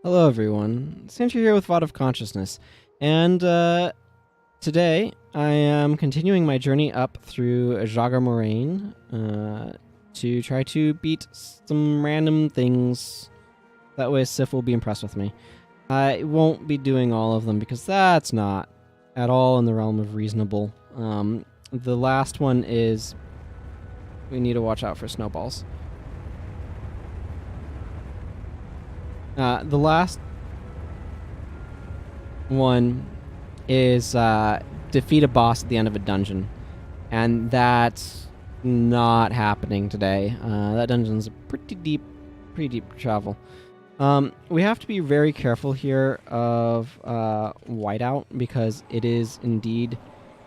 Hello everyone, Sientir here with VOD of Consciousness, and today I am continuing my journey up through Jagar Moraine to try to beat some random things. That way Sif will be impressed with me. I won't be doing all of them because that's not at all in the realm of reasonable. The last one is we need to watch out for snowballs. The last one is defeat a boss at the end of a dungeon, and that's not happening today. That dungeon's pretty deep travel. We have to be very careful here of Whiteout because it is indeed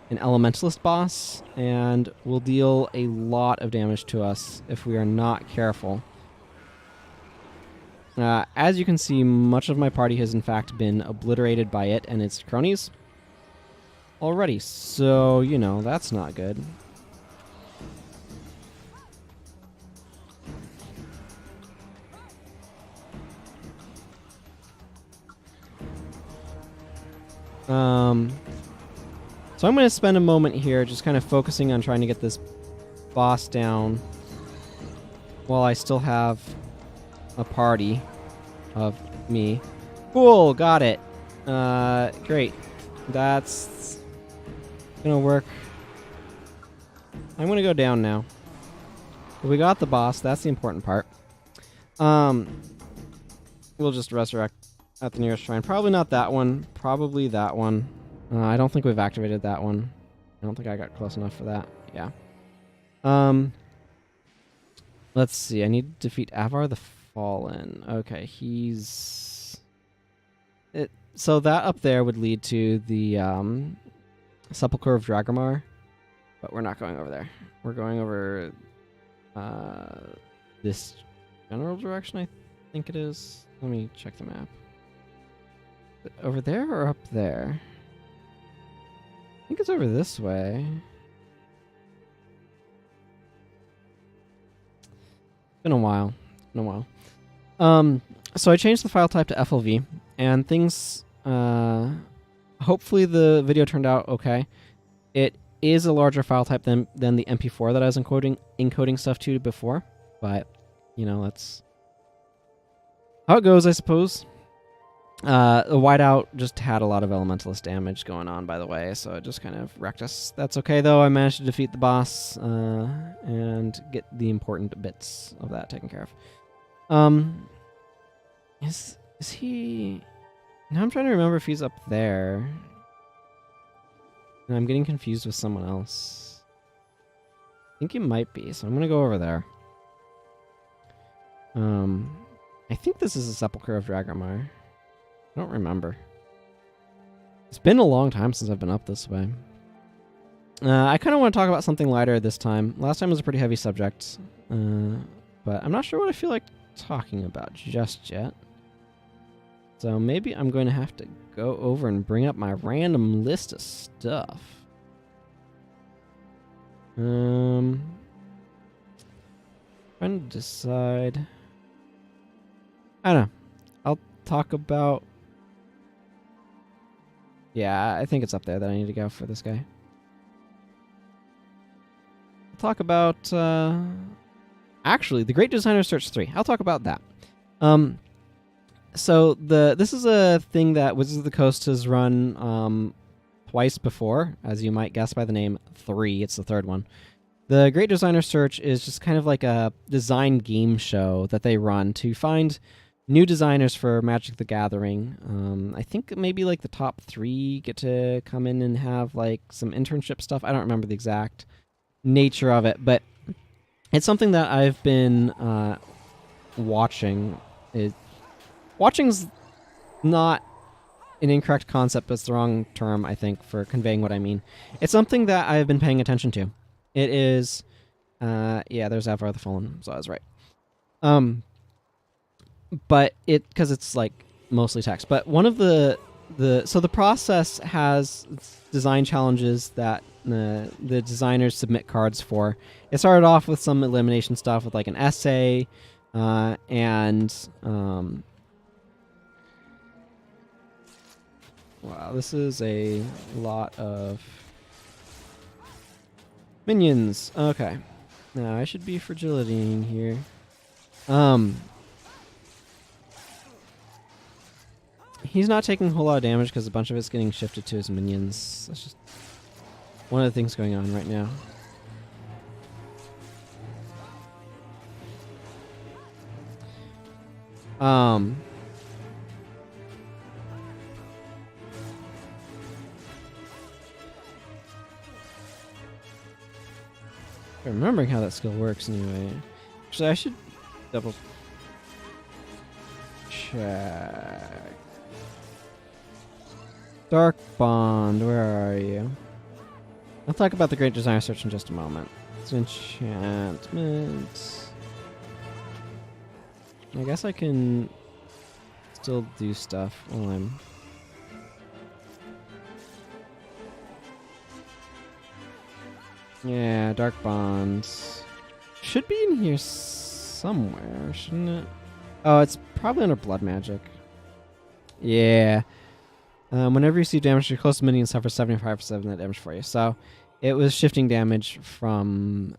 an elementalist boss and will deal a lot of damage to us if we are not careful. As you can see, much of my party has in fact been obliterated by it and its cronies already, so, you know, that's not good. So I'm going to spend a moment here just kind of focusing on trying to get this boss down while I still have a party of me. Cool, got it. Great. That's gonna work. I'm gonna go down now. We got the boss, that's the important part. We'll just resurrect at the nearest shrine. Probably not that one, probably that one. I don't think we've activated that one. I don't think I got close enough for that. Yeah. Let's see, I need to defeat Avar the Fallen. Okay, he's... So that up there would lead to the Sepulchre of Dragomar, but we're not going over there. We're going over this general direction, I think it is. Let me check the map. Over there or up there? I think it's over this way. Been a while. So I changed the file type to FLV, and things, hopefully the video turned out okay. It is a larger file type than the MP4 that I was encoding stuff to before, but, you know, that's how it goes, I suppose. The whiteout just had a lot of elementalist damage going on, by the way, so it just kind of wrecked us. That's okay, though. I managed to defeat the boss, and get the important bits of that taken care of. Is he... Now I'm trying to remember if he's up there. And I'm getting confused with someone else. I think he might be, so I'm gonna go over there. I think this is a Sepulchre of Dragomar. I don't remember. It's been a long time since I've been up this way. I kind of want to talk about something lighter this time. Last time was a pretty heavy subject. But I'm not sure what I feel like talking about just yet. So maybe I'm going to have to go over and bring up my random list of stuff. Trying to decide. I don't know. I'll talk about... Yeah, I think it's up there that I need to go for this guy. I'll talk about... Actually, the Great Designer Search 3. I'll talk about that. So this is a thing that Wizards of the Coast has run twice before, as you might guess by the name 3. It's the third one. The Great Designer Search is just kind of like a design game show that they run to find new designers for Magic the Gathering. I think maybe like the top 3 get to come in and have like some internship stuff. I don't remember the exact nature of it, but it's something that I've been watching. Watching's not an incorrect concept, but it's the wrong term, I think, for conveying what I mean. It's something that I've been paying attention to. It is, yeah, there's Avar the Fallen, so I was right. But because it's like mostly text. But one of so the process has design challenges that the designers submit cards for. It started off with some elimination stuff with like an essay, and Wow, this is a lot of minions. Okay. Now, I should be fragilitying here. He's not taking a whole lot of damage because a bunch of it's getting shifted to his minions. That's just one of the things going on right now. Remembering how that skill works anyway. Actually, I should double check. Dark Bond, where are you? I'll talk about the Great Designer Search in just a moment. It's enchantment. I guess I can still do stuff while I'm... Yeah, Dark Bonds. Should be in here somewhere, shouldn't it? Oh, it's probably under Blood Magic. Yeah. Whenever you receive damage, your closest minion suffers 75% of that damage for you. So, it was shifting damage from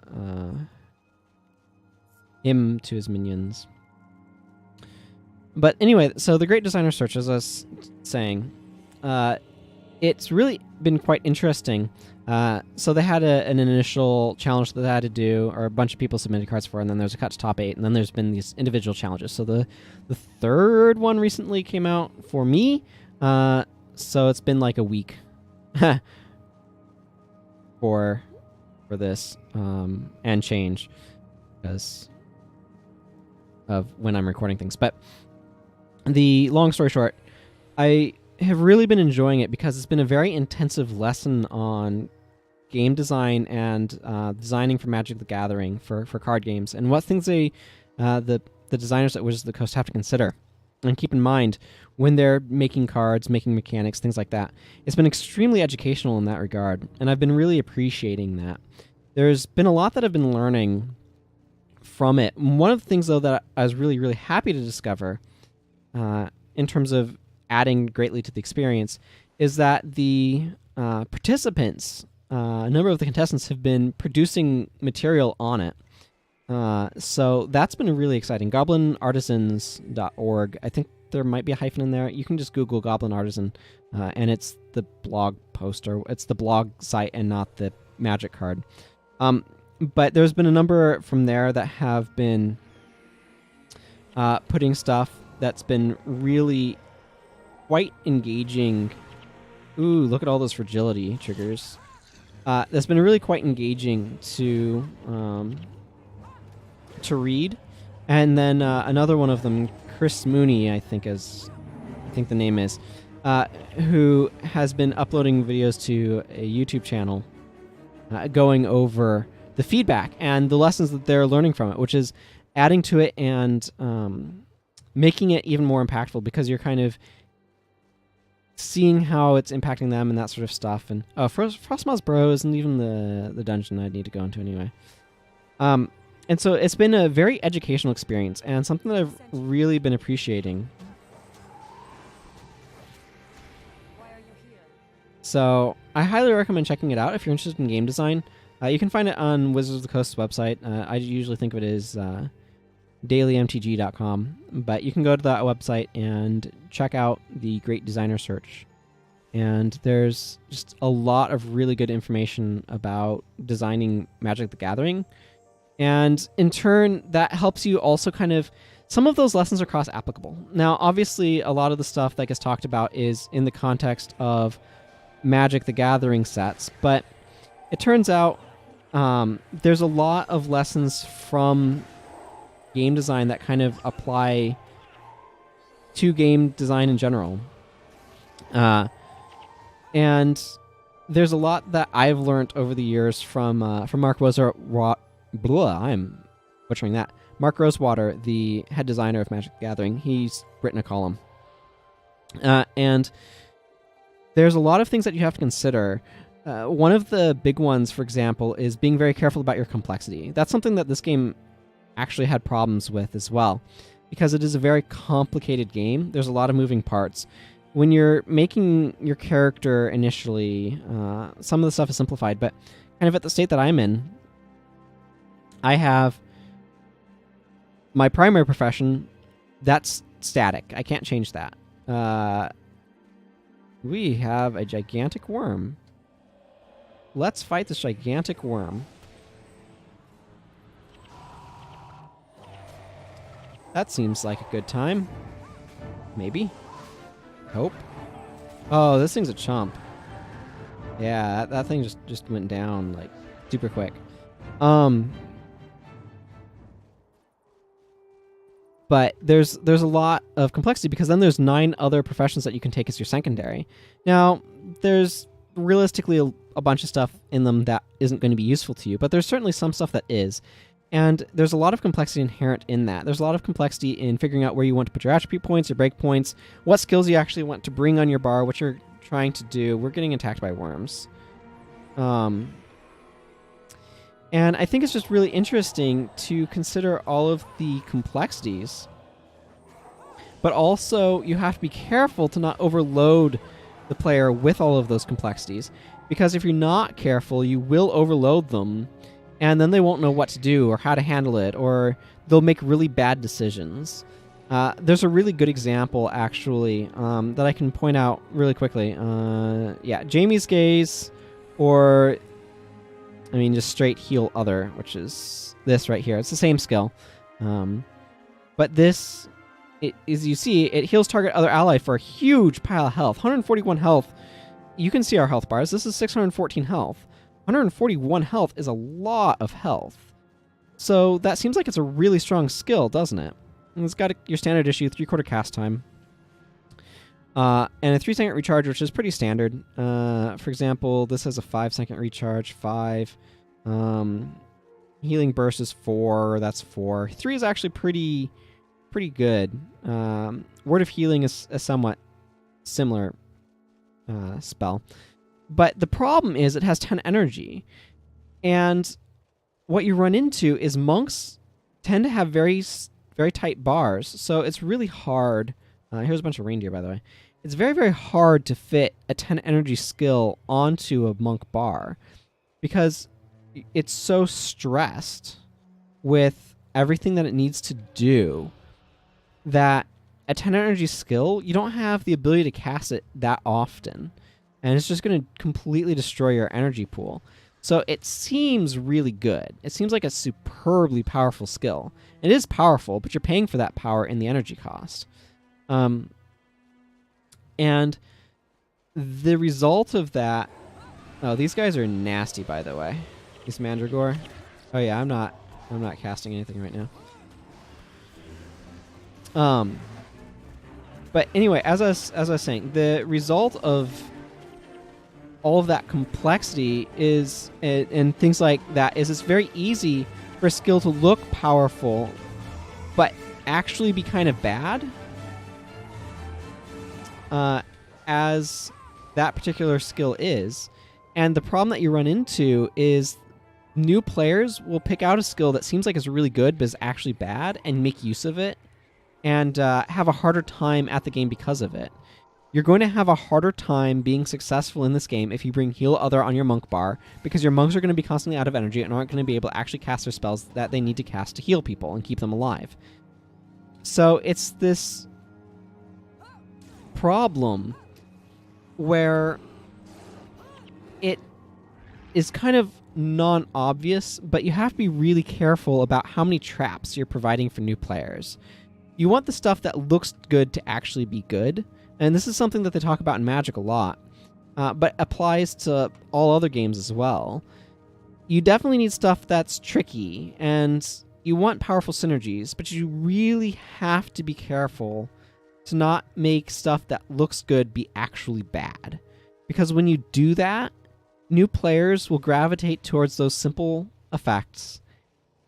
him to his minions. But anyway, so the Great Designer Search, as I was saying, it's really been quite interesting. So they had an initial challenge that they had to do, or a bunch of people submitted cards for, and then there's a cut to top 8, and then there's been these individual challenges. So the third one recently came out for me, so it's been like a week for this, and change, because of when I'm recording things. But the long story short, I have really been enjoying it because it's been a very intensive lesson on game design and designing for Magic the Gathering for card games, and what things the designers at Wizards of the Coast have to consider and keep in mind when they're making cards, making mechanics, things like that. It's been extremely educational in that regard, and I've been really appreciating that. There's been a lot that I've been learning from it. One of the things, though, that I was really, really happy to discover in terms of adding greatly to the experience is that the participants, a number of the contestants, have been producing material on it. So that's been really exciting. Goblinartisans.org. I think there might be a hyphen in there. You can just Google Goblin Artisan, and it's the blog poster. It's the blog site and not the Magic card. But there's been a number from there that have been putting stuff that's been really quite engaging. Ooh, look at all those fragility triggers. That's been really quite engaging to read. And then another one of them, Chris Mooney, I think the name is, who has been uploading videos to a YouTube channel going over the feedback and the lessons that they're learning from it, which is adding to it and making it even more impactful, because you're kind of seeing how it's impacting them and that sort of stuff. And Frostmoth's Bros and even the dungeon I'd need to go into anyway. And so it's been a very educational experience and something that I've really been appreciating. So I highly recommend checking it out if you're interested in game design. You can find it on Wizards of the Coast's website. I usually think of it as dailymtg.com, but you can go to that website and check out the Great Designer Search. And there's just a lot of really good information about designing Magic the Gathering. And in turn, that helps you also kind of... Some of those lessons are cross-applicable. Now, obviously, a lot of the stuff that gets talked about is in the context of Magic the Gathering sets, but it turns out there's a lot of lessons from game design that kind of apply to game design in general. And there's a lot that I've learned over the years from Mark I'm butchering that. Mark Rosewater, the head designer of Magic the Gathering, he's written a column. And there's a lot of things that you have to consider. One of the big ones, for example, is being very careful about your complexity. That's something that this game actually had problems with as well, because it is a very complicated game. There's a lot of moving parts. when you're making your character initially, some of the stuff is simplified, but kind of at the state that I'm in, I have my primary profession, that's static. I can't change that. We have a gigantic worm. Let's fight this gigantic worm. That seems like a good time. Maybe. Hope. Oh, this thing's a chump. Yeah, that thing just went down, like, super quick. But there's a lot of complexity, because then there's 9 other professions that you can take as your secondary. Now, there's realistically a bunch of stuff in them that isn't going to be useful to you, but there's certainly some stuff that is. And there's a lot of complexity inherent in that. There's a lot of complexity in figuring out where you want to put your attribute points, your break points, what skills you actually want to bring on your bar, what you're trying to do. We're getting attacked by worms. And I think it's just really interesting to consider all of the complexities. But also, you have to be careful to not overload the player with all of those complexities. Because if you're not careful, you will overload them, and then they won't know what to do or how to handle it, or they'll make really bad decisions. There's a really good example, actually, that I can point out really quickly. Yeah, Jamie's Gaze, or, I mean, just straight heal other, which is this right here. It's the same skill. But this, as you see, it heals target other ally for a huge pile of health. 141 health. You can see our health bars. This is 614 health. 141 health is a lot of health. So that seems like it's a really strong skill, doesn't it? And it's got your standard issue, 3/4 cast time. And a 3-second recharge, which is pretty standard. For example, this has a 5-second recharge, 5. Healing burst is 4, that's 4. 3 is actually pretty good. Word of Healing is a somewhat similar spell. But the problem is it has 10 energy. And what you run into is monks tend to have very tight bars. So it's really hard. Here's a bunch of reindeer, by the way. It's very, very hard to fit a 10 energy skill onto a monk bar, because it's so stressed with everything that it needs to do that a 10 energy skill, you don't have the ability to cast it that often. And it's just going to completely destroy your energy pool. So it seems really good. It seems like a superbly powerful skill. It is powerful, but you're paying for that power in the energy cost. And the result of that... Oh, these guys are nasty, by the way. These Mandragore. Oh yeah, I'm not casting anything right now. But anyway, as I was saying, the result of all of that complexity is, and things like that, is it's very easy for a skill to look powerful, but actually be kind of bad. As that particular skill is. And the problem that you run into is new players will pick out a skill that seems like it's really good but is actually bad and make use of it, and have a harder time at the game because of it. You're going to have a harder time being successful in this game if you bring Heal Other on your monk bar, because your monks are going to be constantly out of energy and aren't going to be able to actually cast their spells that they need to cast to heal people and keep them alive. So it's this problem where it is kind of non-obvious, but you have to be really careful about how many traps you're providing for new players. You want the stuff that looks good to actually be good, and this is something that they talk about in Magic a lot, but applies to all other games as well. You definitely need stuff that's tricky, and you want powerful synergies, but you really have to be careful to not make stuff that looks good be actually bad. Because when you do that, new players will gravitate towards those simple effects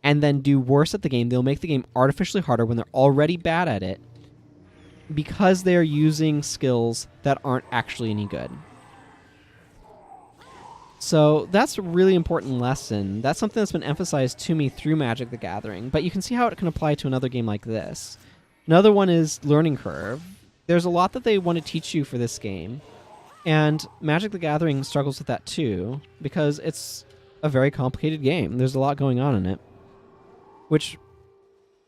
and then do worse at the game. They'll make the game artificially harder when they're already bad at it, because they're using skills that aren't actually any good. So that's a really important lesson. That's something that's been emphasized to me through Magic the Gathering, but you can see how it can apply to another game like this. Another one is Learning Curve. there's a lot that they want to teach you for this game. And Magic the Gathering struggles with that too, because it's a very complicated game. There's a lot going on in it, which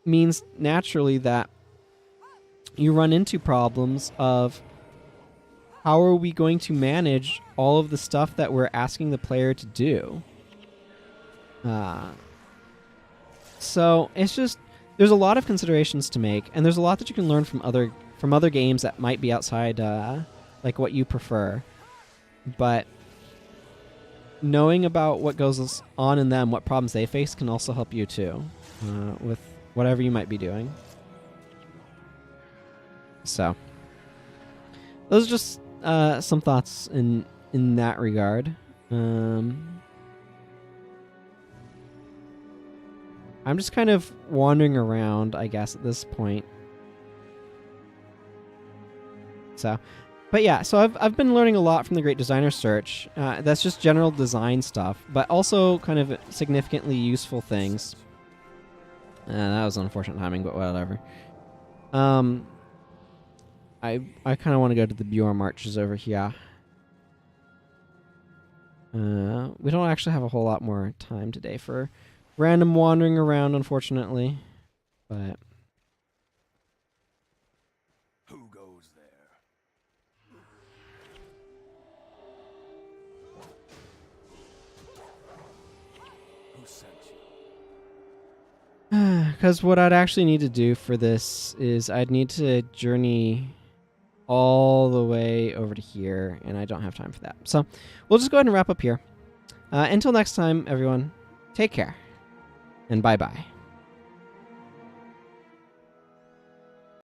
means naturally that you run into problems of how are we going to manage all of the stuff that we're asking the player to do. So it's just, there's a lot of considerations to make, and there's a lot that you can learn from other games that might be outside like what you prefer. But knowing about what goes on in them, what problems they face, can also help you too with whatever you might be doing. So those are just some thoughts in that regard. I'm just kind of wandering around, I guess, at this point. So, but yeah, so I've been learning a lot from the Great Designer Search. That's just general design stuff, but also kind of significantly useful things. That was unfortunate timing, but whatever. I kind of want to go to the Bjorn marches over here. We don't actually have a whole lot more time today for random wandering around, unfortunately. But who goes there? Who sent you? Because what I'd actually need to do for this is I'd need to journey all the way over to here, and I don't have time for that. So we'll just go ahead and wrap up here. Until next time, everyone, take care, and bye-bye.